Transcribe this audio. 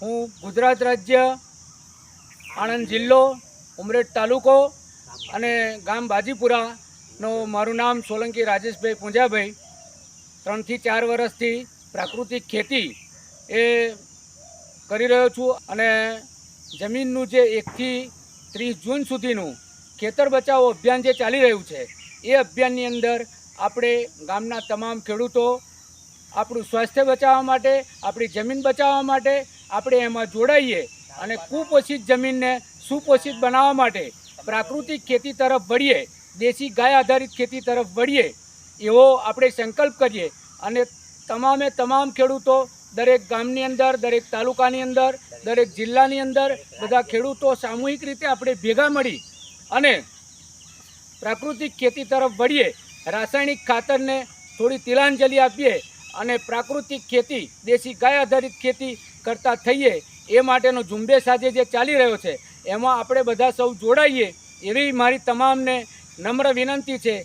હું ગુજરાત રાજ્ય આણંદ જિલ્લો ઉમરેઠ તાલુકો અને ગામ બાજીપુરાનો મારું નામ સોલંકી રાજેશભાઈ પૂંજાભાઈ 3 થી 4 વર્ષથી પ્રાકૃતિક ખેતી એ કરી રહ્યો છું અને જમીનનું જે 1 થી 30 જૂન સુધીનું ખેતર બચાવો અભિયાન જે ચાલી રહ્યું છે એ અભિયાનની અંદર આપણે ગામના તમામ ખેડૂતો આપણું સ્વાસ્થ્ય બચાવવા માટે, આપણી જમીન બચાવવા માટે આપણે એમાં જોડાઈએ અને કુપોષિત જમીનને સુપોષિત બનાવવા માટે પ્રાકૃતિક ખેતી તરફ વળીએ, દેશી ગાય આધારિત ખેતી તરફ વળીએ એવો આપણે સંકલ્પ કરીએ અને તમામે તમામ ખેડૂતો દરેક ગામની અંદર, દરેક તાલુકાની અંદર, દરેક જિલ્લાની અંદર બધા ખેડૂતો સામૂહિક રીતે આપણે ભેગા મળી અને પ્રાકૃતિક ખેતી તરફ વળીએ, રાસાયણિક ખાતરને થોડી તિલાંજલિ આપીએ અને પ્રાકૃતિક ખેતી, દેશી ગાય આધારિત ખેતી કરતા થઈએ એ માટેનો ઝુંબેશ આજે જે ચાલી રહ્યો છે એમાં આપણે બધા સૌ જોડાઈએ એવી મારી તમામને નમ્ર વિનંતી છે